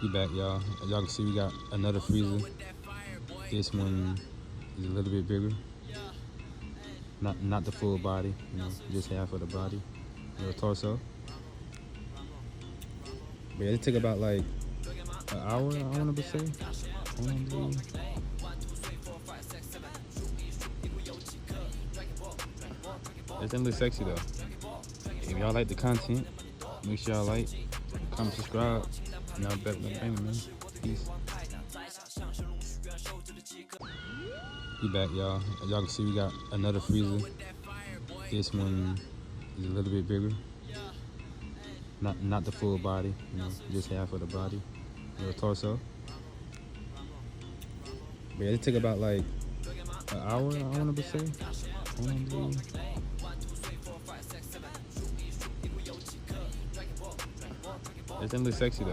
We back, y'all. As y'all can see, we got another freezer. This one is a little bit bigger. Not the full body, just half of the body, the torso. But yeah, it took about like an hour, I want to say. It's definitely sexy though. If y'all like the content, make sure y'all like, comment, subscribe. And y'all back with the man. Peace. We back, y'all. As y'all can see, we got another freezer. This one is a little bit bigger. Not the full body, just half of the body, the torso. But yeah, it took about like an hour, I want to say. It's definitely sexy though.